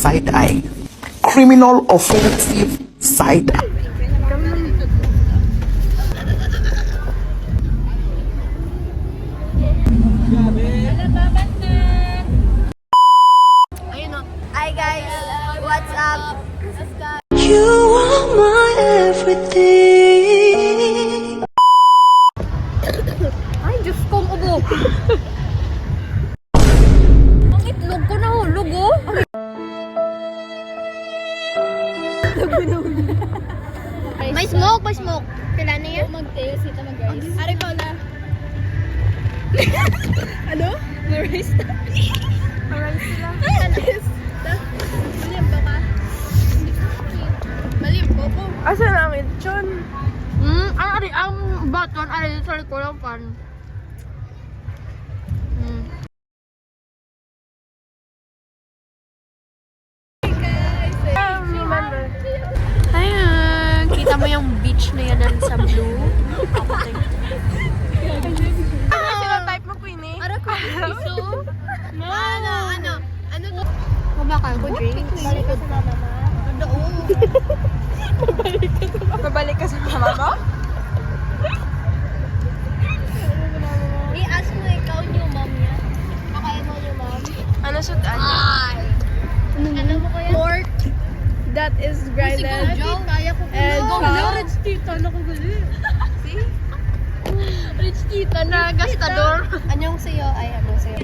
side-eye. Criminal offensive side-eye. Hi guys, what's up? You are my everything. Ay, Diyos kong ubo. Ang itlog ko nahulog oh. May smoke, may smoke. Kailan na yan? Mag-tayo, sita mag-rice. Ari ko na. Ano? Mag-rice na. Mag-rice na. Malim ba ka? Malim ko po. Asa na ang itchon? Ang baton, ari sa kulang pan. Remember. Ayan, kita mo yung beach na yan sa blue. Sino-type mo, Queenie? Ano ko? Piso? No. Ano to? Mabakal ko drink. Balik ko sa mama mo. Babalik ka sa mama mo? I-ask mo ikaw yung mom niya. Kakain mo yung mom. Ano sudan niya? Ay! Ano mo kaya? Pork. That is grinded. Kaya ko And chow. Rich tita na ko gali. See? Rich tita na gastador. Anong sa'yo? Ay, anong sa'yo?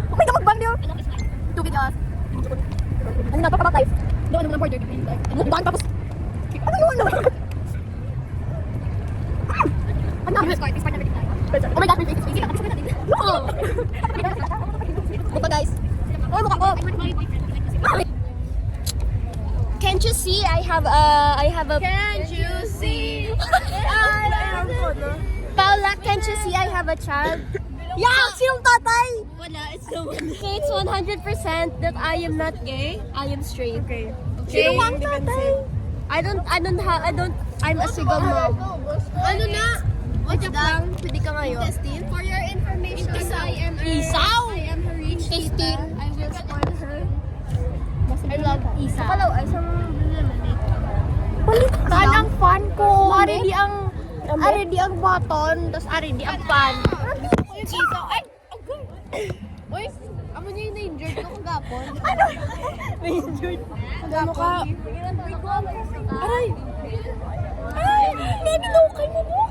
Okay, magbang niyo. Tubig us. Ano na, papatay? Doon naman ang border. Doon tapos. Ano yun? Ano? Oh my God, my face. Buka guys. Oh, mukha ko. Can't you see? I have a. Can't you see? Paula, can't you see? I have a child. Yeah, sinong tatay? Wala, it's no one. Okay, it's 100% that I am not gay. I am straight. Okay. Sino ang tatay? I'm a single mom. Ano na? What's that? Pwede ka ngayon. Intestine? For your information, I am Isaw! I am her rich tita. I will spoil her. I love Isa. Kapalaw, ay isang baliktad ang fan ko. Ari di ang button, tapos ari di ang fan. Yung Isa. Ay! Uy! Amo niya yung na-injured ko kagapon. Ano? Na-injured? Ano ka? Aray! Ay! Nabilokay mo mo!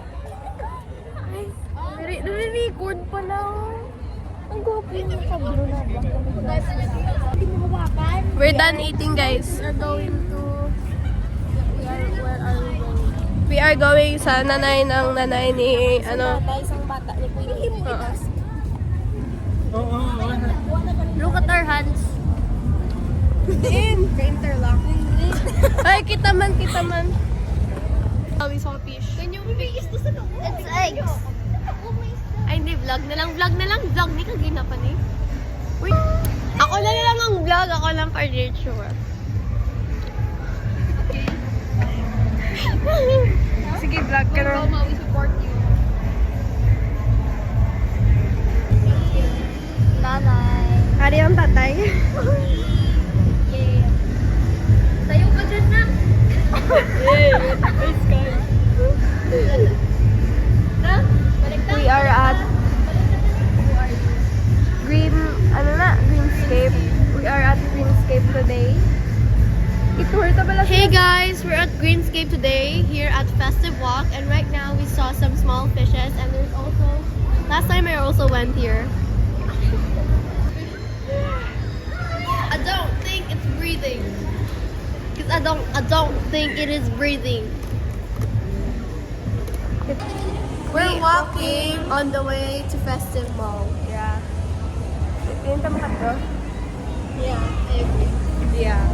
Nare-record pa lang. Ang gwapo yung kabro na ba? Hindi mo hawakan. We're done eating, guys. We're going to... Where are we going? We are going sa nanay ni, ano. Isang bata ni Queenie. Look at our hands. Interlock. Ay, kita man. We saw fish. Can you fix this? It's eggs. Ay, hindi. Vlog na lang. Vlog ni kagina pa ni. Uy. Ako na lang ang vlog. Ako lang for sure. Sige, vlog ka na. Roma, we support you. Nanay. Ari ang tatay. Yeah. Tayo ka dyan na. Na? Balik na. We are at Greenscape. We are at Greenscape today. Hey guys, we're at Greenscape today here at Festive Walk, and right now we saw some small fishes, and there's also last time I also went here. I don't think it's breathing. Cause I don't think it is breathing. We're walking on the way to Festive Mall. Yeah. Pinta mo ka to? Yeah, I agree. Yeah.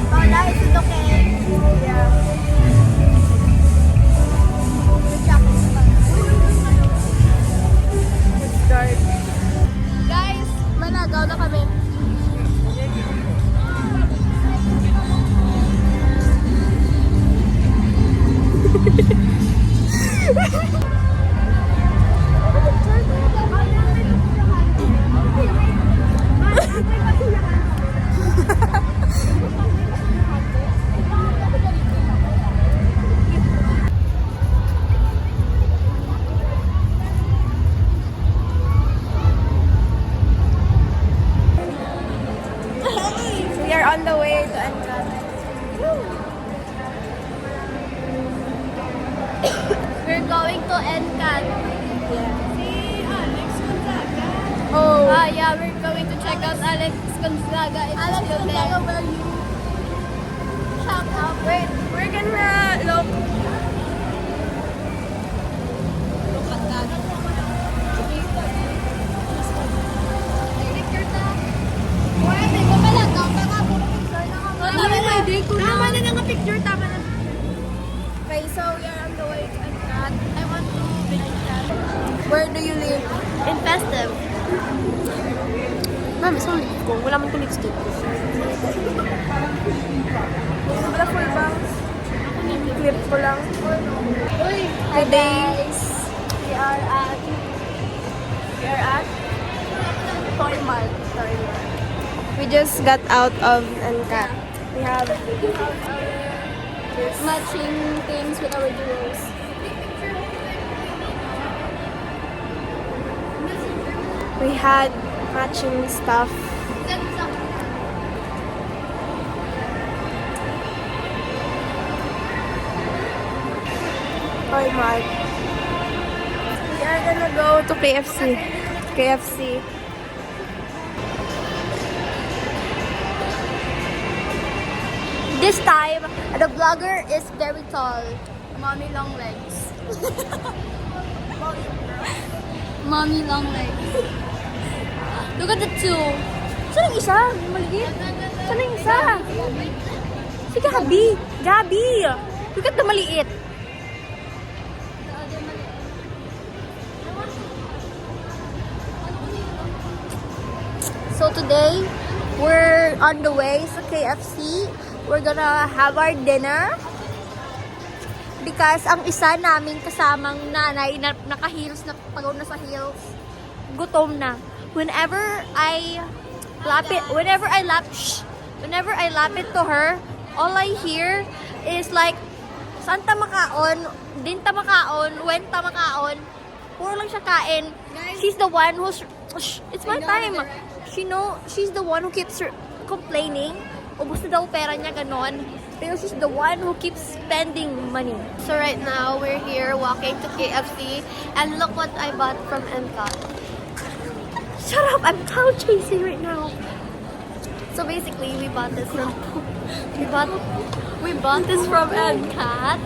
Paula, is it okay? Yeah. Start. Guys, malagaw na kami. going to NCAT. Oh. Yeah, we're going to check out Alex Gonzaga. Alex Gonzaga, where you? Shout out. Wait, we're gonna look. Tama na nga picture, tama na. Okay, so we are on the way to NCAT. I want to visit that. Where do you live? In Festive. Ma'am, isang lip ko. Wala man ko lipstick. Wala full bangs. Clip ko lang. Uy, Hi guys. we are at Toy Mart. Sorry. We just got out of NCAT. We have matching things with our duos. we had matching stuff. Toy Mart. We are gonna go to KFC. KFC. This time, the vlogger is very tall. Mommy long legs. Mommy long legs. Look at the two. Saan ang isa? Yung maliit? Saan ang isa? Sige, Gabi. Gabi. Look at the maliit. So today, we're on the way sa KFC. We're gonna have our dinner. Because ang isa naming kasamang nanay na naka-heels, na pagod na sa heels, gutom na. Whenever I lap it to her, all I hear is like, saan ta makaon, din ta makaon, when ta makaon, puro lang siya kain. She's the one who's, it's my time. She's the one who keeps complaining. Ubus na daw pera niya, ganon. Pero she's the one who keeps spending money. So right now, we're here walking to KFC. And look what I bought from NCAT. Shut up! I'm cloud chasing right now. So basically, we bought this from NCAT. We bought this from NCAT.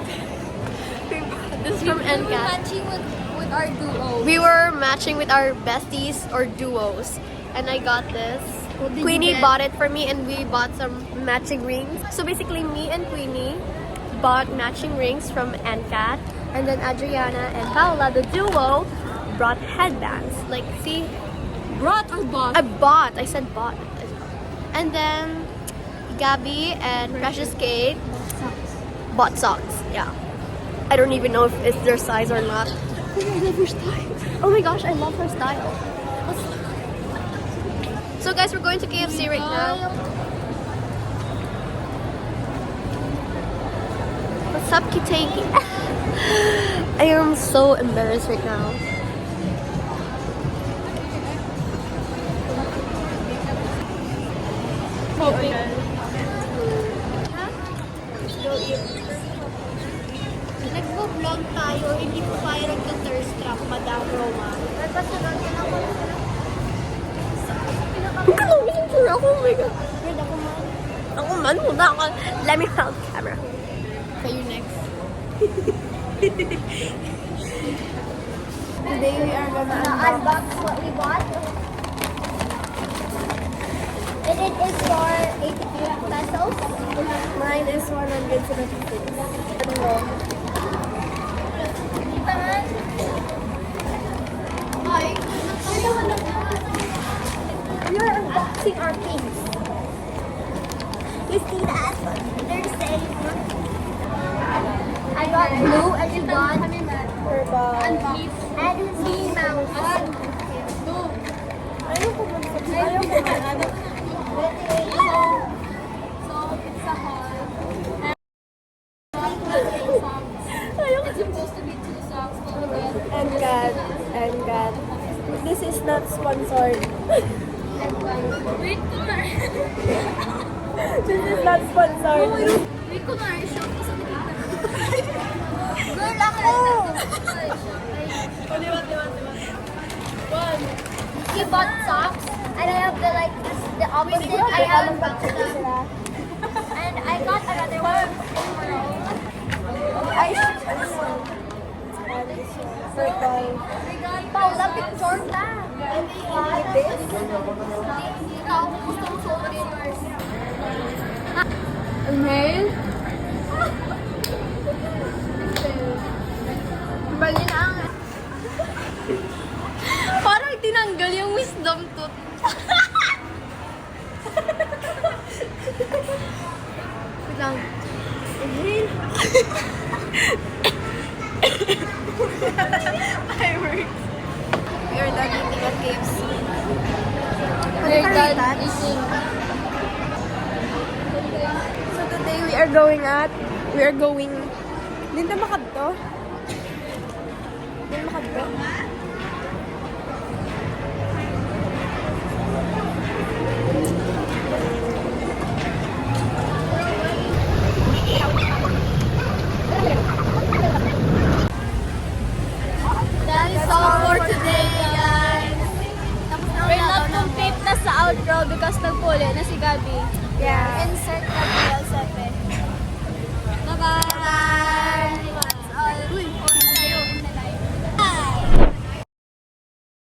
Matching with our duo. We were matching with our besties or duos. And I got this. Queenie bought it for me and we bought some matching rings. So basically me and Queenie bought matching rings from NCAT. And then Adriana and Paula, the duo, brought headbands. Like, see? Brought or bought? I bought. I said bought. And then Gabby and Precious Kate bought socks. Yeah. I don't even know if it's their size or not. I love her style. Oh my gosh, I love her style. So guys, we're going to KFC right now. What's up, Kiteki? I am so embarrassed right now. Nagpo-vlog tayo, hindi po tayo nagka-thirst trap, Madam Roma. Nagpasunod ka na ako. Huwag ka lang picture ako, oh my God. Wait, ako man, muna ako. Let me hold camera. Okay, you next. Today we are gonna Unbox what we bought. And it is for 88 pesos. Mine is 176. We are unboxing our things. You see that? They're safe. I got blue and you got purple. And Minnie Mouse. Ayoko it's a haul. It's supposed to be 2 songs. And God. This is not sponsored. This is not sponsored. Girl, ako! Habang pag-check sila. And I got another one. Ay, purple. Paula, picture na. Ikaw, gusto mo suot yours. Inhale. Bali na ang... Parang tinanggal yung wisdom tooth. Wait lang. Inhale. Fireworks. We are done eating at KFC. We're done eating. So today we are going... Linda makadto? Linda makadto? That is all for today, guys. We're not complete na sa outro because nagpuli na si Gabi. Yeah. Insert